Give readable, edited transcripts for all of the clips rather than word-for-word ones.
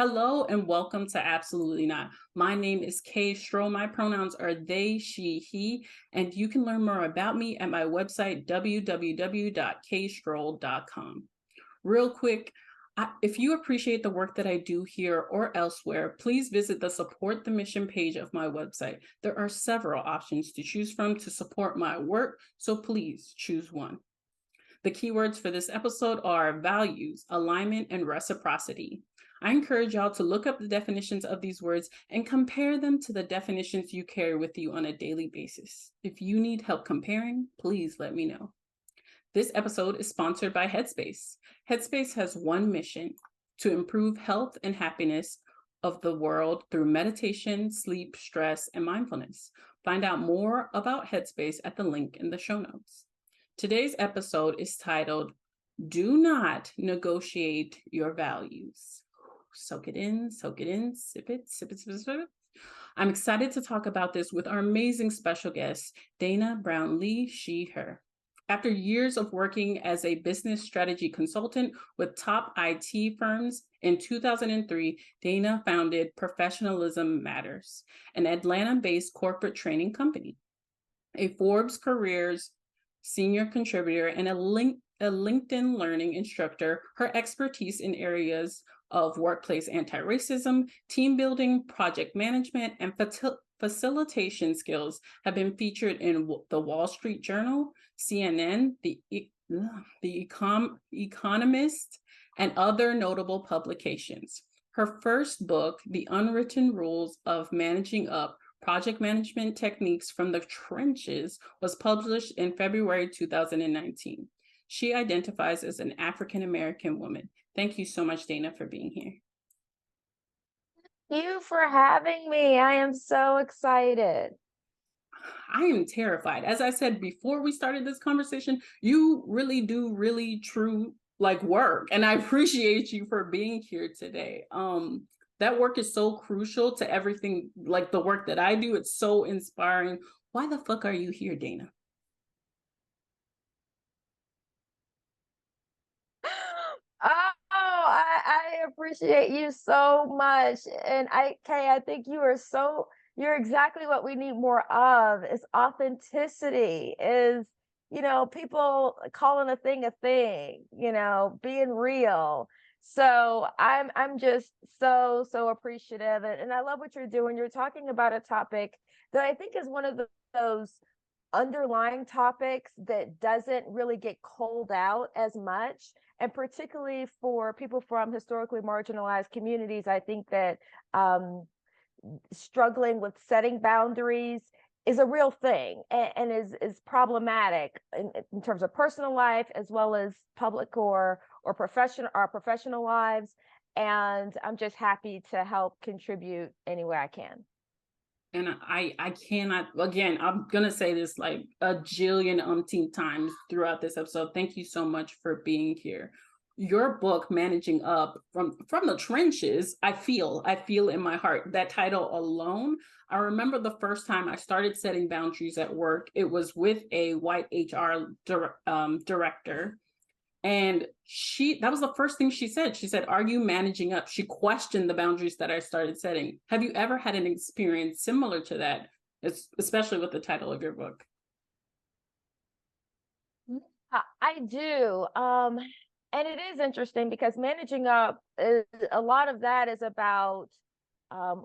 Hello and welcome to Absolutely Not. My name is Kay Stroh. My pronouns are they, she, he, and you can learn more about me at my website, www.kstroll.com. Real quick, if you appreciate the work that I do here or elsewhere, please visit the Support the Mission page of my website. There are several options to choose from to support my work, so please choose one. The keywords for this episode are values, alignment, and reciprocity. I encourage y'all to look up the definitions of these words and compare them to the definitions you carry with you on a daily basis. If you need help comparing, please let me know. This episode is sponsored by Headspace. Headspace has one mission: to improve health and happiness of the world through meditation, sleep, stress, and mindfulness. Find out more about Headspace at the link in the show notes. Today's episode is titled, Do Not Negotiate Your Values. Soak it in, sip it, sip it, sip it, sip it. I'm excited to talk about this with our amazing special guest, Dana Brownlee, she, her. After years of working as a business strategy consultant with top IT firms, in 2003, Dana founded Professionalism Matters, an Atlanta-based corporate training company. A Forbes Careers senior contributor and a LinkedIn learning instructor, her expertise in areas of workplace anti-racism, team building, project management, and facilitation skills have been featured in the Wall Street Journal, CNN, the Economist, and other notable publications. Her first book, The Unwritten Rules of Managing Up: Project Management Techniques from the Trenches, was published in February 2019. She identifies as an African-American woman. Thank you so much, Dana, for being here. Thank you for having me. I am so excited. I am terrified. As I said before we started this conversation, you really do really true work, and I appreciate you for being here today. That work is so crucial to everything, like the work that I do. It's so inspiring. Why the fuck are you here, Dana? I appreciate you so much. And Kay, I think you're exactly what we need more of is authenticity, is, people calling a thing, being real. So I'm just so appreciative. And I love what you're doing. You're talking about a topic that I think is one of those underlying topics that doesn't really get called out as much. And particularly for people from historically marginalized communities, I think that struggling with setting boundaries is a real thing, and is problematic in terms of personal life as well as public or professional lives. And I'm just happy to help contribute any way I can. And I cannot, again, I'm gonna say this like a jillion umpteen times throughout this episode. Thank you so much for being here. Your book, Managing Up from the Trenches, I feel in my heart. That title alone, I remember the first time I started setting boundaries at work, it was with a white HR director. And that was the first thing she said. She said, "Are you managing up?" She questioned the boundaries that I started setting. Have you ever had an experience similar to that, especially with the title of your book? I do. And it is interesting because managing up a lot of that is about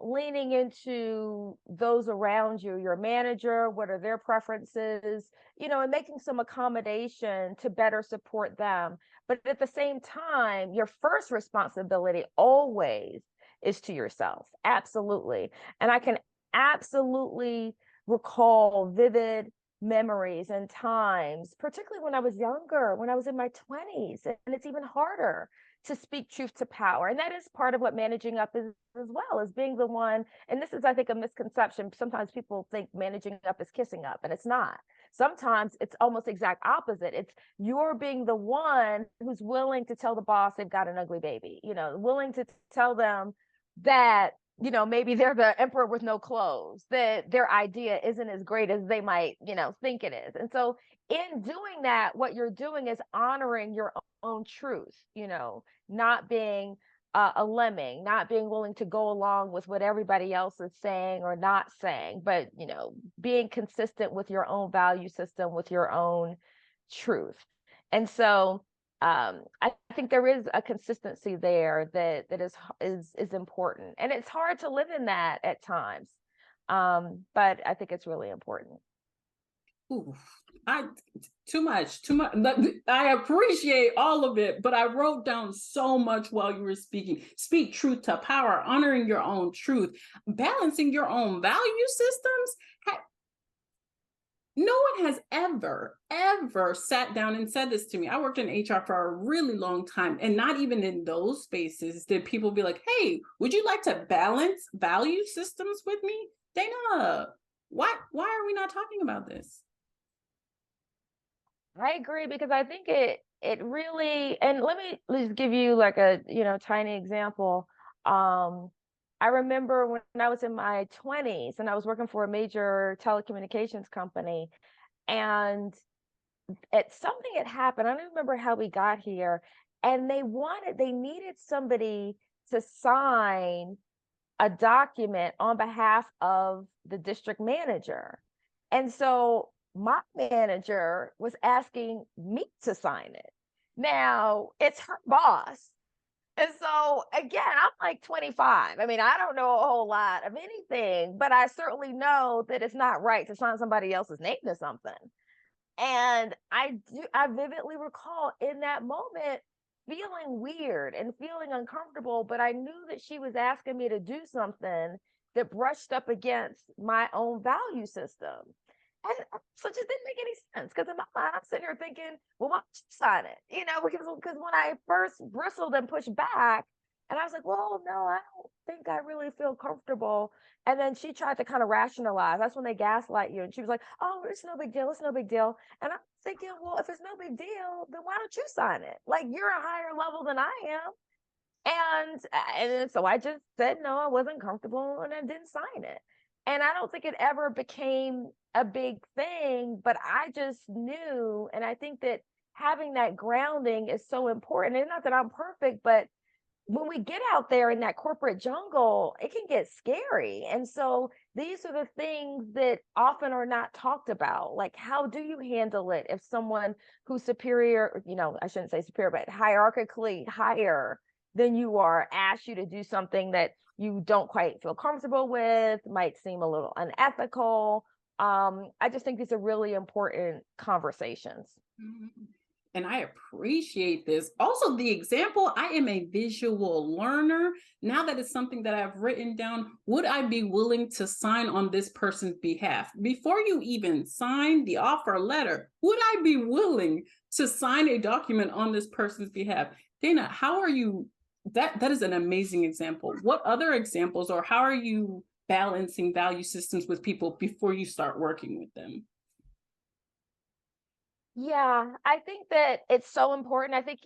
leaning into those around you, your manager, what are their preferences, and making some accommodation to better support them. But at the same time, your first responsibility always is to yourself. Absolutely. And I can absolutely recall vivid memories and times, particularly when I was younger, when I was in my 20s, and it's even harder to speak truth to power. And that is part of what managing up is as well, as being the one. And this is, I think, a misconception. Sometimes people think managing up is kissing up, and it's not. Sometimes it's almost exact opposite. It's you're being the one who's willing to tell the boss they've got an ugly baby, willing to tell them that maybe they're the emperor with no clothes, that their idea isn't as great as they might, think it is. And so in doing that, what you're doing is honoring your own truth, not being a lemming, not being willing to go along with what everybody else is saying or not saying, but being consistent with your own value system, with your own truth. And so I think there is a consistency there that is important, and it's hard to live in that at times. But I think it's really important. Ooh, too much. I appreciate all of it, but I wrote down so much while you were speaking. Speak truth to power, honoring your own truth, balancing your own value systems. No one has ever sat down and said this to me. I worked in HR for a really long time, and not even in those spaces did people be like, hey, would you like to balance value systems with me? Dana, why are we not talking about this? I agree, because I think it really, and let me just give you like a tiny example. I remember when I was in my 20s and I was working for a major telecommunications company, and something had happened. I don't remember how we got here, and they needed somebody to sign a document on behalf of the district manager. And so my manager was asking me to sign it. Now, it's her boss. And so again, I'm like 25. I mean, I don't know a whole lot of anything, but I certainly know that it's not right to sign somebody else's name to something. And I vividly recall in that moment feeling weird and feeling uncomfortable, but I knew that she was asking me to do something that brushed up against my own value system. And so it just didn't make any sense, because in my mind, I'm sitting here thinking, well, why don't you sign it? Because when I first bristled and pushed back, and I was like, well, no, I don't think I really feel comfortable. And then she tried to kind of rationalize. That's when they gaslight you. And she was like, oh, it's no big deal. It's no big deal. And I'm thinking, well, if it's no big deal, then why don't you sign it? Like, you're a higher level than I am. And so I just said no, I wasn't comfortable, and I didn't sign it. And I don't think it ever became a big thing, but I just knew. And I think that having that grounding is so important. And not that I'm perfect, but when we get out there in that corporate jungle, it can get scary. And so these are the things that often are not talked about. Like, how do you handle it if someone who's superior, I shouldn't say superior, but hierarchically higher than you are asks you to do something that you don't quite feel comfortable with, might seem a little unethical. I just think these are really important conversations. And I appreciate this. Also, the example, I am a visual learner. Now that it's something that I've written down, would I be willing to sign on this person's behalf? Before you even sign the offer letter, would I be willing to sign a document on this person's behalf? Dana, how are you? That is an amazing example. What other examples, or how are you balancing value systems with people before you start working with them? Yeah, I think that it's so important. I think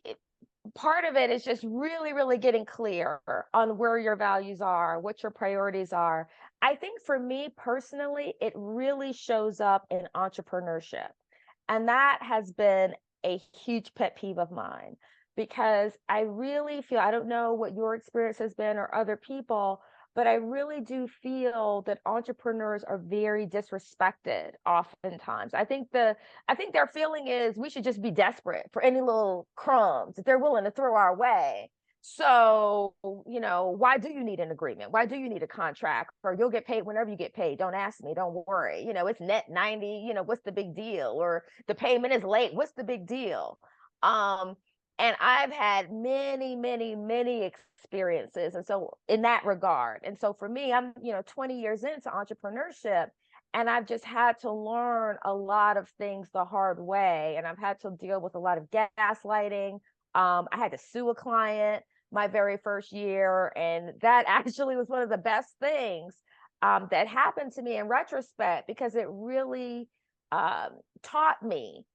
part of it is just really, really getting clear on where your values are, what your priorities are. I think for me personally, it really shows up in entrepreneurship. And that has been a huge pet peeve of mine, because I really feel, I don't know what your experience has been or other people, but I really do feel that entrepreneurs are very disrespected oftentimes. I think their feeling is we should just be desperate for any little crumbs that they're willing to throw our way. So, why do you need an agreement? Why do you need a contract? Or you'll get paid whenever you get paid. Don't ask me. Don't worry. It's net 90. What's the big deal? Or the payment is late. What's the big deal? And I've had many, many, many experiences. And so in that regard, and so for me, I'm, 20 years into entrepreneurship, and I've just had to learn a lot of things the hard way. And I've had to deal with a lot of gaslighting. I had to sue a client my very first year. And that actually was one of the best things that happened to me in retrospect, because it really taught me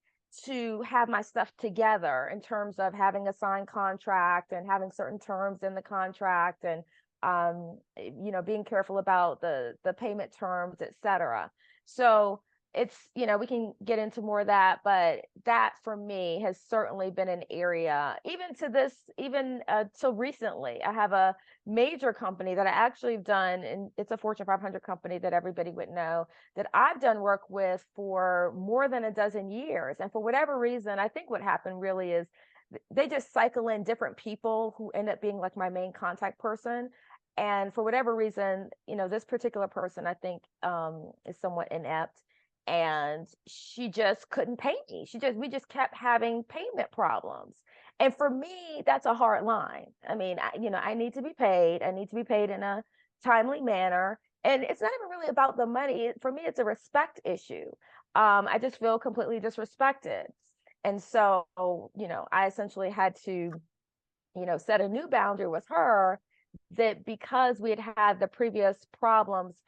to have my stuff together in terms of having a signed contract and having certain terms in the contract, and being careful about the payment terms, etc. So it's, we can get into more of that, but that for me has certainly been an area, even till recently. I have a major company that I actually have done, and it's a Fortune 500 company that everybody would know, that I've done work with for more than a dozen years. And for whatever reason, I think what happened really is they just cycle in different people who end up being like my main contact person. And for whatever reason, this particular person, I think, is somewhat inept, and she just couldn't pay me. We just kept having payment problems. And for me, that's a hard line. I mean, I need to be paid. I need to be paid in a timely manner. And it's not even really about the money. For me, it's a respect issue. I just feel completely disrespected. And so, I essentially had to, set a new boundary with her, that because we had had the previous problems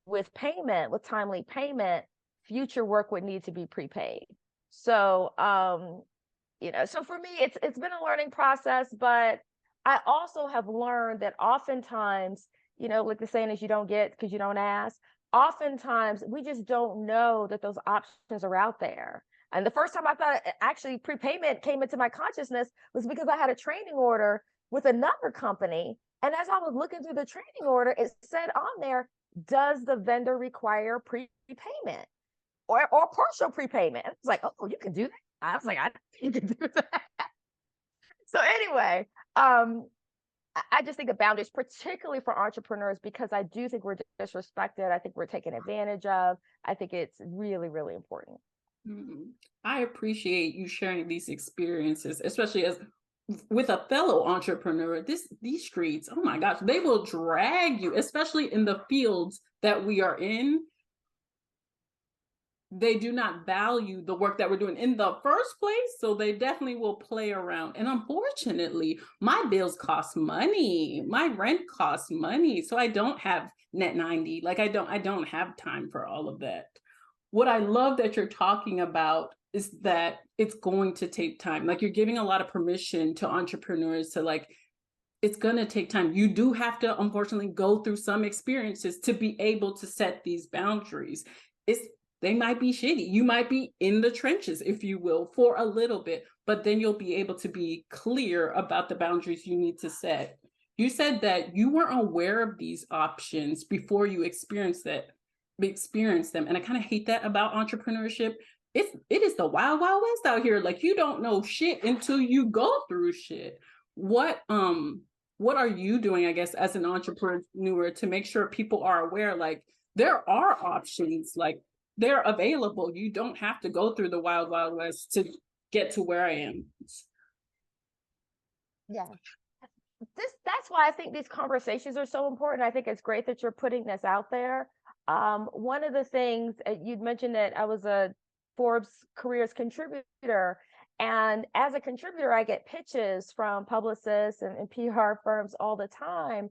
with payment, with timely payment, future work would need to be prepaid. So, so for me, it's been a learning process, but I also have learned that oftentimes, like the saying is, you don't get because you don't ask. Oftentimes, we just don't know that those options are out there. And the first time I thought actually prepayment came into my consciousness was because I had a training order with another company. And as I was looking through the training order, it said on there, does the vendor require prepayment or partial prepayment? And I was like, oh, you can do that. I was like, I you can do that. So anyway, I just think the boundaries, particularly for entrepreneurs, because I do think we're disrespected. I think we're taken advantage of. I think it's really, really important. I appreciate you sharing these experiences, especially as with a fellow entrepreneur. These streets, oh my gosh, they will drag you, especially in the fields that we are in. They do not value the work that we're doing in the first place, so they definitely will play around. And unfortunately, my bills cost money, my rent costs money, so I don't have net 90. Like I don't have time for all of that. What I love that you're talking about is that it's going to take time. Like you're giving a lot of permission to entrepreneurs to, like, it's going to take time. You do have to, unfortunately, go through some experiences to be able to set these boundaries. They might be shitty. You might be in the trenches, if you will, for a little bit, but then you'll be able to be clear about the boundaries you need to set. You said that you weren't aware of these options before you experienced them. And I kind of hate that about entrepreneurship. It is the wild, wild west out here. Like you don't know shit until you go through shit. What are you doing, I guess, as an entrepreneur to make sure people are aware, like there are options, like they're available. You don't have to go through the wild, wild west to get to where I am. Yeah. That's why I think these conversations are so important. I think it's great that you're putting this out there. One of the things you'd mentioned that I was a Forbes Careers contributor, and as a contributor, I get pitches from publicists and PR firms all the time.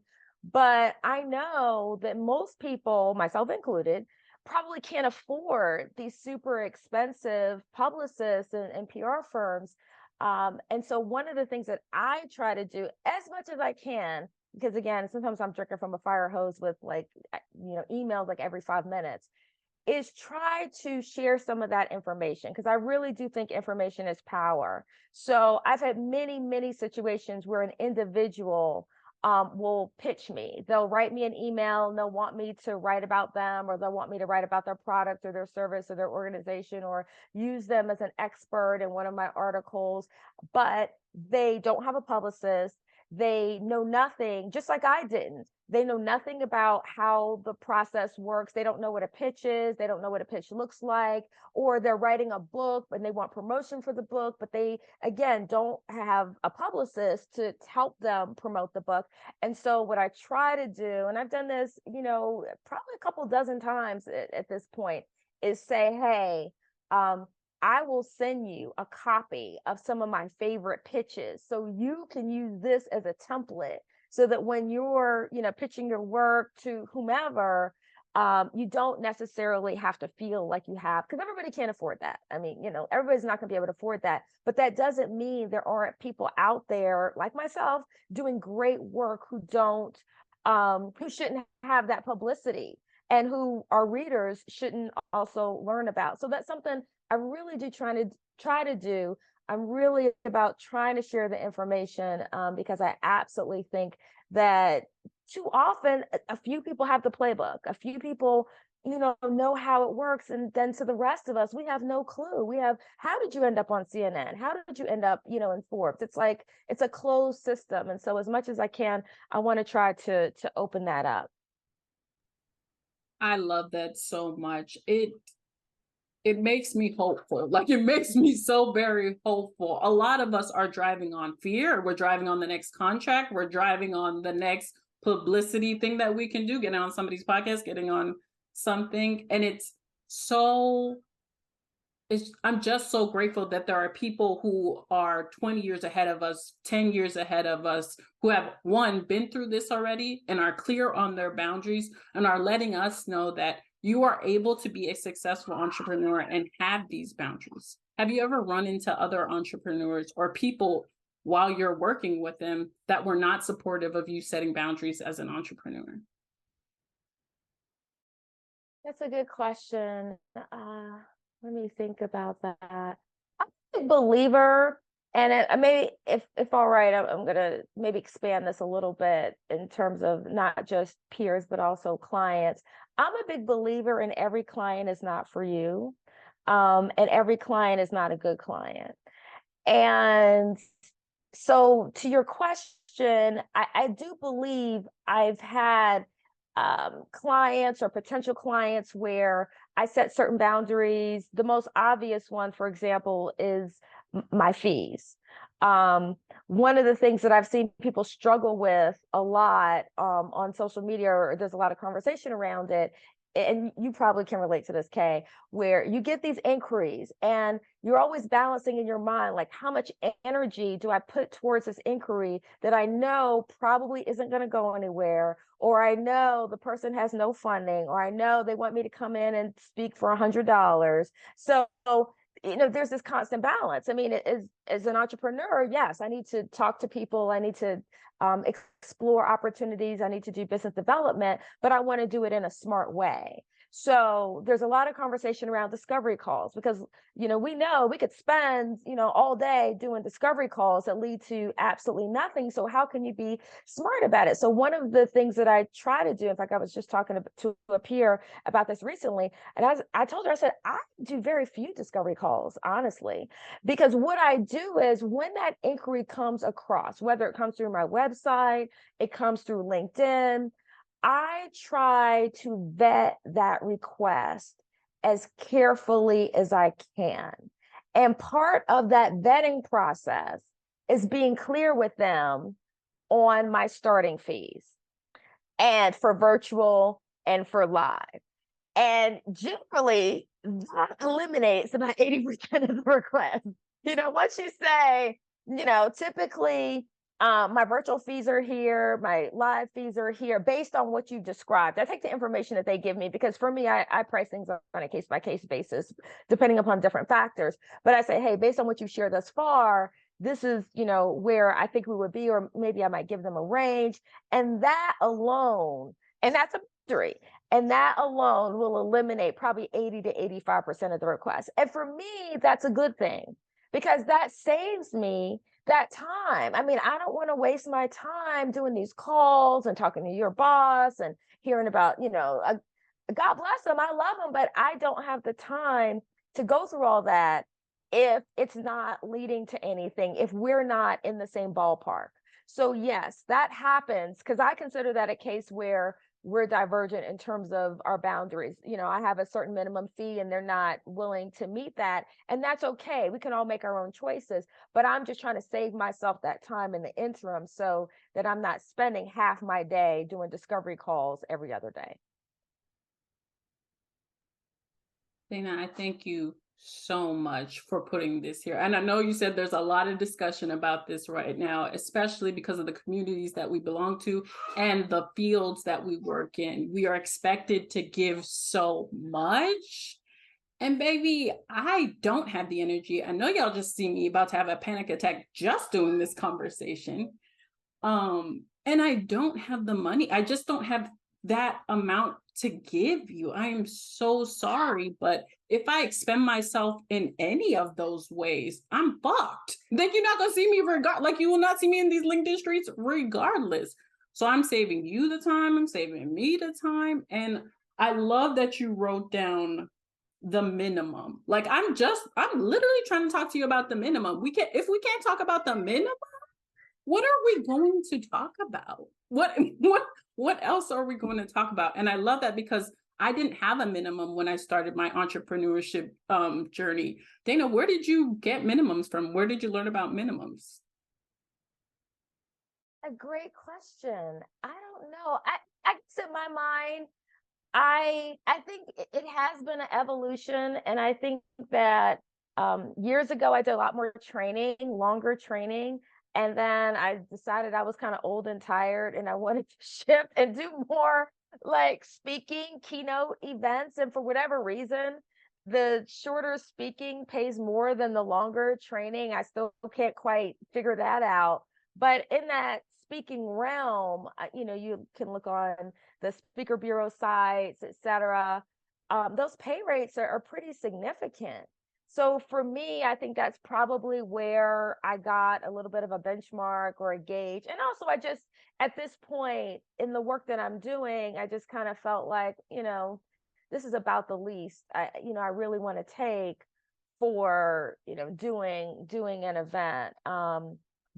But I know that most people, myself included, probably can't afford these super expensive publicists and PR firms. And so one of the things that I try to do as much as I can, because again, sometimes I'm drinking from a fire hose with emails like every 5 minutes, is try to share some of that information, because I really do think information is power. So I've had many, many situations where an individual will pitch me. They'll write me an email and they'll want me to write about them, or they'll want me to write about their product or their service or their organization, or use them as an expert in one of my articles, but they don't have a publicist. They know nothing, just like I didn't. They know nothing about how the process works. They don't know what a pitch is. They don't know what a pitch looks like, or they're writing a book and they want promotion for the book, but they, again, don't have a publicist to help them promote the book. And so what I try to do, and I've done this, probably a couple dozen times at this point, is say, hey, I will send you a copy of some of my favorite pitches, so you can use this as a template, so that when you're, pitching your work to whomever, you don't necessarily have to feel like you have, because everybody can't afford that. I mean, everybody's not going to be able to afford that, but that doesn't mean there aren't people out there like myself doing great work who shouldn't have that publicity. and who our readers shouldn't also learn about. So that's something I really do try to do. I'm really about trying to share the information, because I absolutely think that too often a few people have the playbook, a few people know how it works, and then to the rest of us, we have no clue. We have, how did you end up on CNN? How did you end up in Forbes? It's like it's a closed system, and so as much as I can, I want to try to open that up. I love that so much. It makes me hopeful. Like, it makes me so very hopeful. A lot of us are driving on fear. We're driving on the next contract. We're driving on the next publicity thing that we can do, getting on somebody's podcast, getting on something. And so I'm just so grateful that there are people who are 20 years ahead of us, 10 years ahead of us, who have, one, been through this already and are clear on their boundaries and are letting us know that you are able to be a successful entrepreneur and have these boundaries. Have you ever run into other entrepreneurs or people while you're working with them that were not supportive of you setting boundaries as an entrepreneur? That's a good question. Let me think about that. I'm a believer, and maybe if all right, I'm gonna maybe expand this a little bit in terms of not just peers but also clients. I'm a big believer in every client is not for you, and every client is not a good client. And so, to your question, I do believe I've had clients or potential clients where I set certain boundaries. The most obvious one, for example, is my fees. One of the things that I've seen people struggle with a lot on social media, or there's a lot of conversation around it, and you probably can relate to this, Kay, where you get these inquiries and you're always balancing in your mind, like, how much energy do I put towards this inquiry that I know probably isn't going to go anywhere, or I know the person has no funding, or I know they want me to come in and speak for $100. So, there's this constant balance. I mean, as an entrepreneur, yes, I need to talk to people. I need to explore opportunities. I need to do business development, but I want to do it in a smart way. So there's a lot of conversation around discovery calls, because we know we could spend all day doing discovery calls that lead to absolutely nothing. So how can you be smart about it? So one of the things that I try to do, in fact, I was just talking to a peer about this recently, and I told her, I said, I do very few discovery calls, honestly, because what I do is, when that inquiry comes across, whether it comes through my website, it comes through LinkedIn, I try to vet that request as carefully as I can. And part of that vetting process is being clear with them on my starting fees, and for virtual and for live. And generally, that eliminates about 80% of the requests. Once you say, typically, my virtual fees are here, my live fees are here, based on what you described. I take the information that they give me, because for me, I price things on a case-by-case basis, depending upon different factors. But I say, hey, based on what you've shared thus far, this is, where I think we would be, or maybe I might give them a range. And that alone, and that's a boundary. And that alone will eliminate probably 80 to 85% of the requests. And for me, that's a good thing, because that saves me that time. I mean, I don't want to waste my time doing these calls and talking to your boss and hearing about, God bless them, I love them, but I don't have the time to go through all that if it's not leading to anything, if we're not in the same ballpark. So yes, that happens, because I consider that a case where we're divergent in terms of our boundaries. I have a certain minimum fee and they're not willing to meet that. And that's okay. We can all make our own choices, but I'm just trying to save myself that time in the interim, so that I'm not spending half my day doing discovery calls every other day. Dana, I thank you so much for putting this here. And I know you said there's a lot of discussion about this right now, especially because of the communities that we belong to and the fields that we work in. We are expected to give so much. And baby, I don't have the energy. I know y'all just see me about to have a panic attack just doing this conversation. And I don't have the money. I just don't have that amount to give you. I am so sorry, but if I expend myself in any of those ways, I'm fucked. Then you're not gonna see me like you will not see me in these LinkedIn streets regardless. So I'm saving you the time, I'm saving me the time. And I love that you wrote down the minimum. Like I'm literally trying to talk to you about the minimum. If we can't talk about the minimum, what are we going to talk about? What else are we going to talk about? And I love that because I didn't have a minimum when I started my entrepreneurship journey. Dana, where did you get minimums from? Where did you learn about minimums? A great question. I don't know. I guess in my mind, I think it has been an evolution, and I think that years ago I did a lot more training, longer training, and then I decided I was kind of old and tired, and I wanted to shift and do more like speaking, keynote events, and for whatever reason, the shorter speaking pays more than the longer training. I still can't quite figure that out. But in that speaking realm, you can look on the speaker bureau sites, et cetera. Those pay rates are pretty significant. So for me, I think that's probably where I got a little bit of a benchmark or a gauge. And also I just, at this point in the work that I'm doing, I just kind of felt like, this is about the least I really want to take for, doing an event.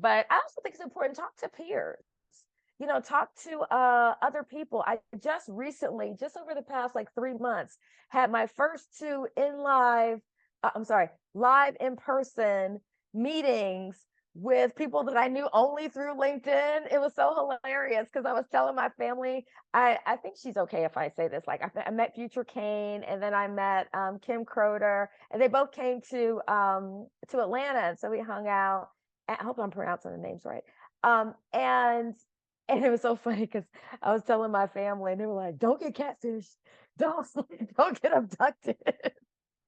But I also think it's important to talk to peers, talk to other people. I just recently, just over the past like 3 months, had my first two live in person meetings with people that I knew only through LinkedIn. It was so hilarious because I was telling my family, I think she's okay if I say this. Like I met Future Kane, and then I met Kim Croder, and they both came to Atlanta. And so we hung out. I hope I'm pronouncing the names right. And it was so funny because I was telling my family, and they were like, "Don't get catfished. Don't don't get abducted."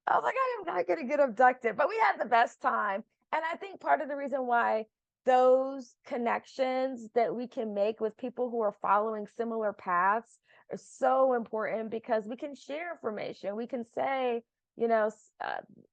I was like, "I am not going to get abducted," but we had the best time. And I think part of the reason why those connections that we can make with people who are following similar paths are so important, because we can share information. We can say,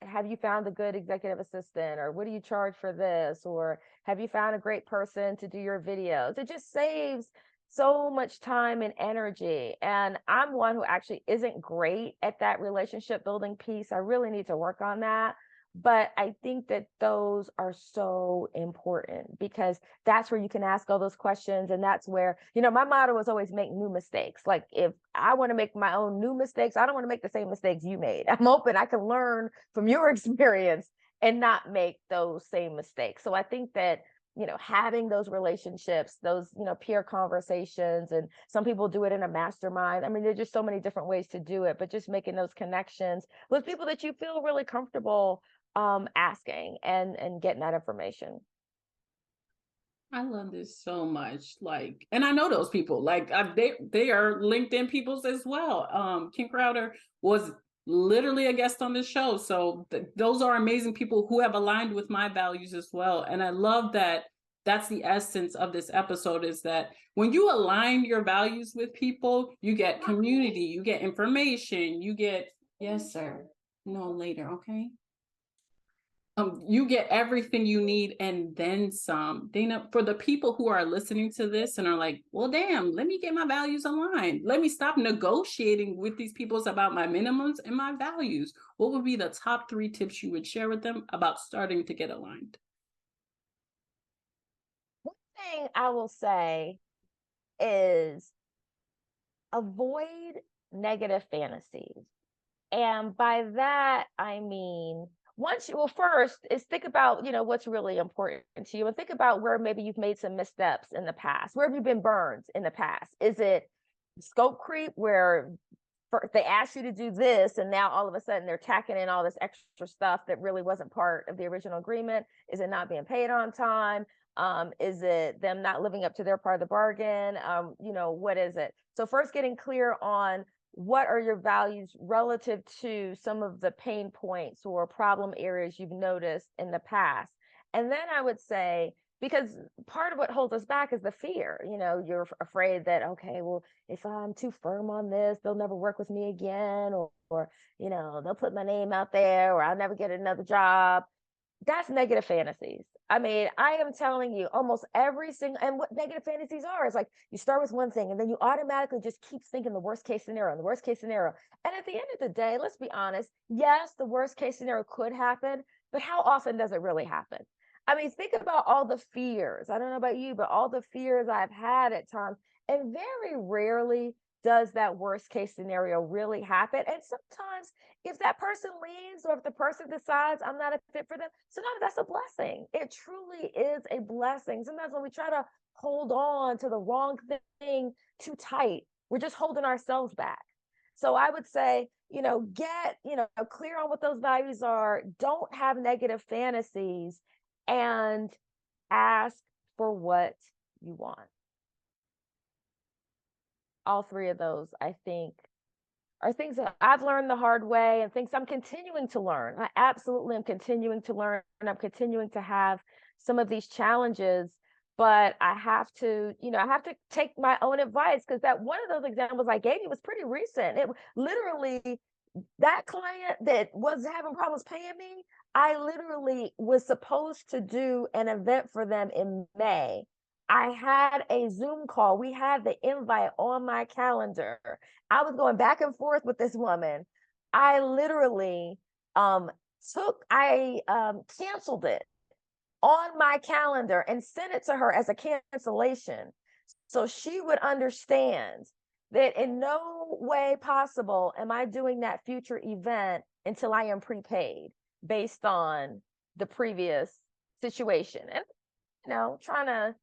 have you found a good executive assistant, or what do you charge for this, or have you found a great person to do your videos? It just saves so much time and energy. And I'm one who actually isn't great at that relationship building piece. I really need to work on that. But I think that those are so important, because that's where you can ask all those questions. And that's where, my motto was always make new mistakes. Like if I want to make my own new mistakes, I don't want to make the same mistakes you made. I'm open. I can learn from your experience and not make those same mistakes. So I think that, having those relationships, those, peer conversations, and some people do it in a mastermind. I mean, there's just so many different ways to do it, but just making those connections with people that you feel really comfortable asking and getting that information. I love this so much. Like, and I know those people. Like, they are LinkedIn peoples as well. Kim Crowder was literally a guest on this show, so those are amazing people who have aligned with my values as well. And I love that. That's the essence of this episode, is that when you align your values with people, you get community, you get information, you get, yes, sir. No, later, okay? You get everything you need and then some. Dana, for the people who are listening to this and are like, well, damn, let me get my values aligned. Let me stop negotiating with these people about my minimums and my values. What would be the top 3 tips you would share with them about starting to get aligned? One thing I will say is avoid negative fantasies. And by that, I mean, first is think about, what's really important to you, and think about where maybe you've made some missteps in the past. Where have you been burned in the past? Is it scope creep, where they asked you to do this, and now all of a sudden they're tacking in all this extra stuff that really wasn't part of the original agreement? Is it not being paid on time? Is it them not living up to their part of the bargain? What is it? So first, getting clear on what are your values relative to some of the pain points or problem areas you've noticed in the past. And then I would say, because part of what holds us back is the fear. You're afraid that, okay, well, if I'm too firm on this, they'll never work with me again, or they'll put my name out there, or I'll never get another job. That's negative fantasies. I mean, I am telling you, almost every single, and what negative fantasies are is like, you start with one thing and then you automatically just keep thinking the worst case scenario and the worst case scenario. And at the end of the day, let's be honest, yes, the worst case scenario could happen, but how often does it really happen? I mean, think about all the fears. I don't know about you, but all the fears I've had at times, and very rarely does that worst case scenario really happen. And sometimes if that person leaves, or if the person decides I'm not a fit for them, sometimes that's a blessing. It truly is a blessing. Sometimes when we try to hold on to the wrong thing too tight, we're just holding ourselves back. So I would say, get, clear on what those values are. Don't have negative fantasies, and ask for what you want. All three of those, I think, are things that I've learned the hard way, and things I'm continuing to learn. I absolutely am continuing to learn, and I'm continuing to have some of these challenges, but I have to, I have to take my own advice, because that one of those examples I gave you was pretty recent. It literally, that client that was having problems paying me, I literally was supposed to do an event for them in May. I had a Zoom call. We had the invite on my calendar. I was going back and forth with this woman. I literally canceled it on my calendar and sent it to her as a cancellation, so she would understand that in no way possible am I doing that future event until I am prepaid based on the previous situation. And, trying to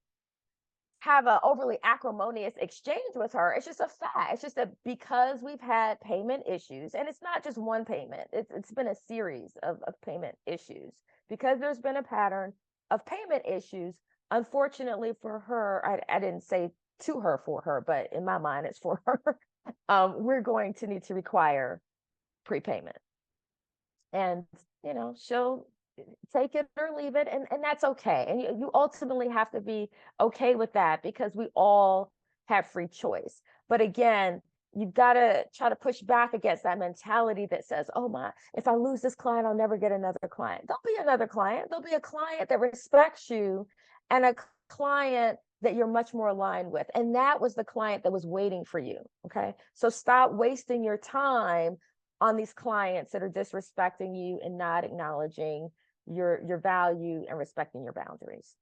have an overly acrimonious exchange with her. It's just a fact. It's just that because we've had payment issues, and it's not just one payment, it's been a series of payment issues, because there's been a pattern of payment issues. Unfortunately for her, I didn't say to her for her, but in my mind, it's for her. We're going to need to require prepayment. And, she'll take it or leave it, and that's okay. And you ultimately have to be okay with that, because we all have free choice. But again, you've got to try to push back against that mentality that says, oh my, if I lose this client, I'll never get another client. There'll be another client. There'll be a client that respects you, and a client that you're much more aligned with. And that was the client that was waiting for you. Okay. So stop wasting your time on these clients that are disrespecting you and not acknowledging your value and respecting your boundaries.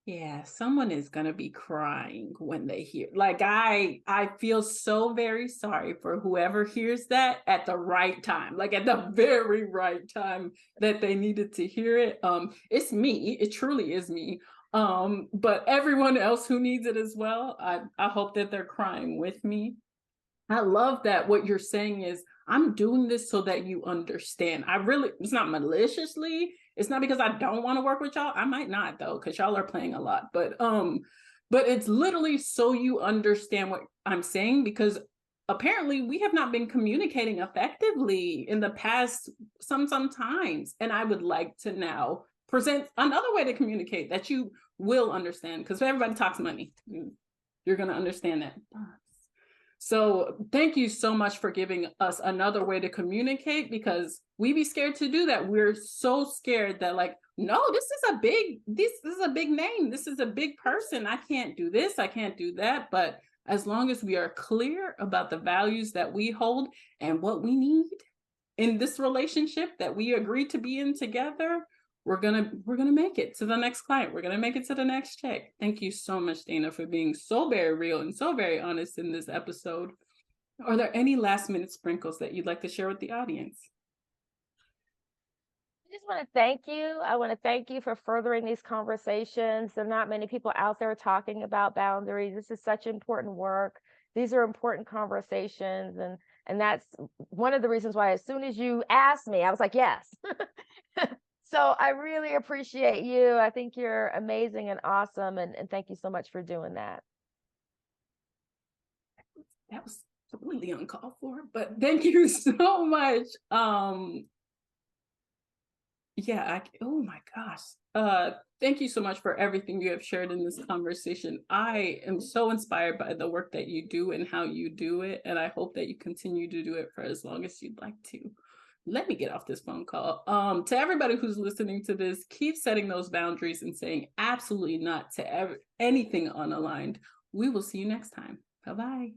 Yeah, someone is gonna be crying when they hear. Like I feel so very sorry for whoever hears that at the right time, like at the very right time that they needed to hear it. It's me. It truly is me. But everyone else who needs it as well, I hope that they're crying with me. I love that what you're saying is, I'm doing this so that you understand. It's not maliciously. It's not because I don't want to work with y'all. I might not though, because y'all are playing a lot. But it's literally so you understand what I'm saying, because apparently we have not been communicating effectively in the past sometimes. And I would like to now present another way to communicate that you will understand, because everybody talks money. You're going to understand that. So thank you so much for giving us another way to communicate, because we be scared to do that. We're so scared that, like, no, this is a big name. This is a big person. I can't do this. I can't do that. But as long as we are clear about the values that we hold and what we need in this relationship that we agreed to be in together, we're gonna make it to the next client. We're gonna make it to the next check. Thank you so much, Dana, for being so very real and so very honest in this episode. Are there any last minute sprinkles that you'd like to share with the audience? I just want to thank you. I want to thank you for furthering these conversations. There are not many people out there talking about boundaries. This is such important work. These are important conversations, and that's one of the reasons why, as soon as you asked me, I was like, yes. So I really appreciate you. I think you're amazing and awesome. And thank you so much for doing that. That was completely uncalled for, but thank you so much. Oh my gosh. Thank you so much for everything you have shared in this conversation. I am so inspired by the work that you do and how you do it, and I hope that you continue to do it for as long as you'd like to. Let me get off this phone call. To everybody who's listening to this, keep setting those boundaries and saying absolutely not to anything unaligned. We will see you next time. Bye bye.